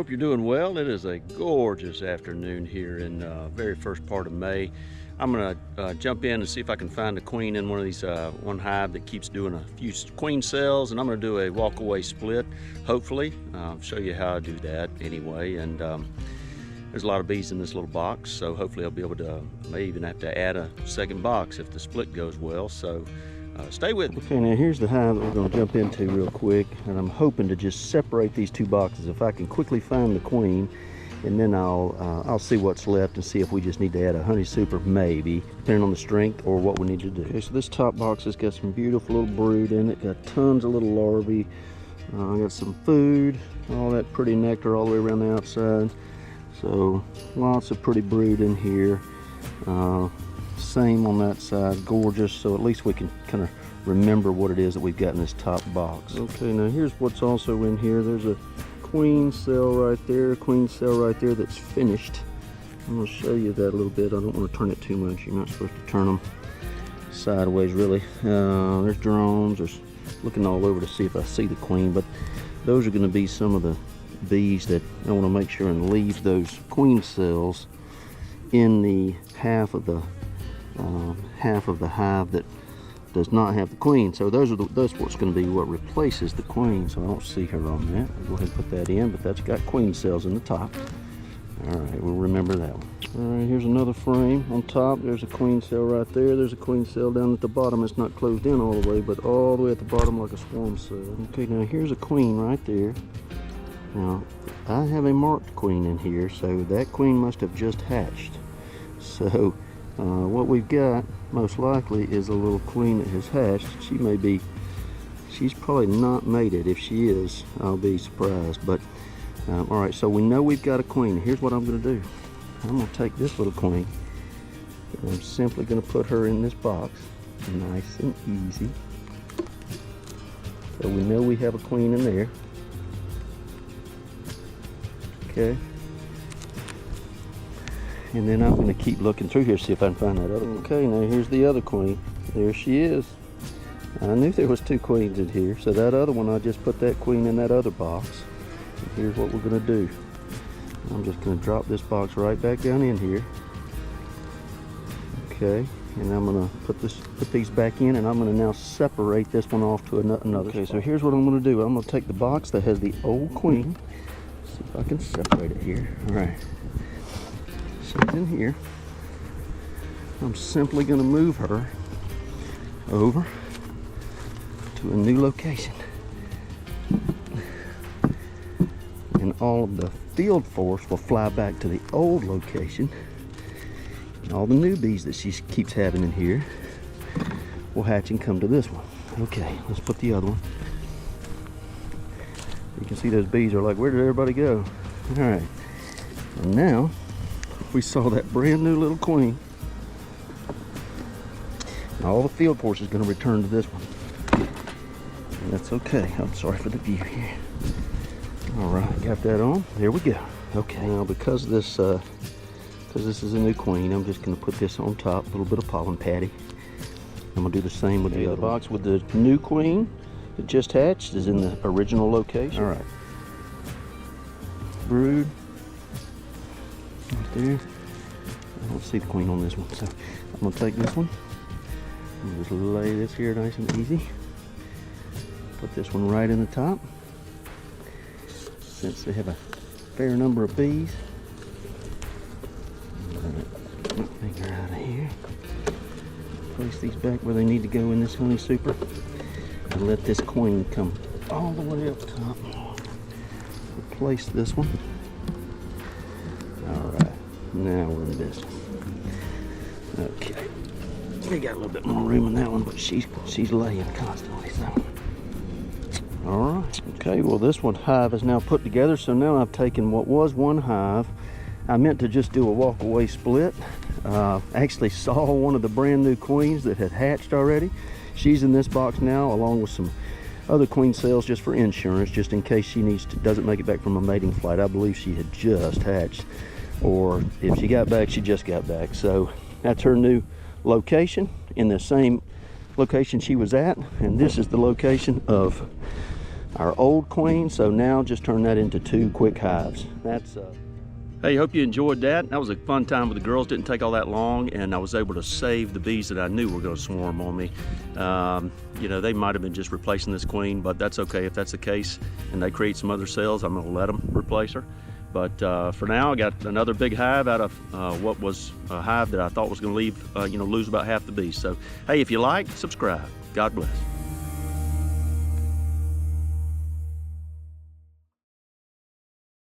Hope you're doing well. It is a gorgeous afternoon here in very first part of May. I'm gonna jump in and see if I can find a queen in one of these, one hive that keeps doing a few queen cells, and I'm gonna do a walk-away split, hopefully. Show you how I do that anyway. And there's a lot of bees in this little box, so hopefully I'll be able to, may even have to add a second box if the split goes well. So stay with me. Okay, now here's the hive that we're going to jump into real quick, and I'm hoping to just separate these two boxes. If I can quickly find the queen, and then I'll see what's left and see if we just need to add a honey super, maybe, depending on the strength or what we need to do. Okay, so this top box has got some beautiful little brood in it, got tons of little larvae. I got some food, all that pretty nectar all the way around the outside. So lots of pretty brood in here. Same on that side, gorgeous. So at least we can kind of remember what it is that we've got in this top box. Okay, now here's what's also in here. There's a queen cell right there, a queen cell right there that's finished. I'm going to show you that a little bit. I don't want to turn it too much. You're not supposed to turn them sideways, really. There's drones. There's looking all over to see if I see the queen, but those are going to be some of the bees that I want to make sure and leave those queen cells in the half of the hive that does not have the queen. So that's what's going to be what replaces the queen. So I don't see her on that. I'll go ahead and put that in, but that's got queen cells in the top. All right, we'll remember that one. All right, here's another frame on top. There's a queen cell right there. There's a queen cell down at the bottom. It's not closed in all the way, but all the way at the bottom like a swarm cell. Okay, now here's a queen right there. Now I have a marked queen in here, so that queen must have just hatched. So what we've got most likely is a little queen that has hatched. She's probably not mated. If she is, I'll be surprised. But all right, so we know we've got a queen. Here's what I'm going to do. I'm going to take this little queen, and I'm simply going to put her in this box, nice and easy. So we know we have a queen in there. Okay. And then I'm going to keep looking through here, see if I can find that other one. Okay, now here's the other queen. There she is. I knew there was two queens in here, so that other one, I just put that queen in that other box. And here's what we're going to do. I'm just going to drop this box right back down in here. Okay, and I'm going to put these back in, and I'm going to now separate this one off to another. Okay, so here's what I'm going to do. I'm going to take the box that has the old queen. See if I can separate it here. All right. She's in here. I'm simply going to move her over to a new location. And all of the field force will fly back to the old location. And all the new bees that she keeps having in here will hatch and come to this one. Okay, let's put the other one. You can see those bees are like, where did everybody go? All right, and now we saw that brand new little queen. And all the field force is going to return to this one. And that's okay. I'm sorry for the view here. All right, got that on. There we go. Okay, now because this is a new queen, I'm just going to put this on top, a little bit of pollen patty. I'm going to do the same with the other box with the new queen that just hatched is in the original location. All right. Brood. Right there. I don't see the queen on this one, so I'm going to take this one and just lay this here nice and easy. Put this one right in the top. Since they have a fair number of bees, I'm going to get my finger out of here. Place these back where they need to go in this honey super, and let this queen come all the way up top. Replace this one. Alright, now we're in business. Okay, we got a little bit more room in that one, but she's laying constantly, so. Alright, okay, well this one hive is now put together, so now I've taken what was one hive. I meant to just do a walk-away split. Actually saw one of the brand new queens that had hatched already. She's in this box now, along with some other queen cells just for insurance, just in case she doesn't make it back from a mating flight. I believe she had just hatched, or if she got back, she just got back. So that's her new location, in the same location she was at, and this is the location of our old queen, so now just turn that into 2 quick hives. That's Hey, hope you enjoyed that. That was a fun time with the girls. Didn't take all that long, and I was able to save the bees that I knew were going to swarm on me. You know, they might have been just replacing this queen, but that's okay if that's the case, and they create some other cells. I'm going to let them replace her. But for now, I got another big hive out of what was a hive that I thought was going to leave, lose about half the bees. So, hey, if you like, subscribe. God bless.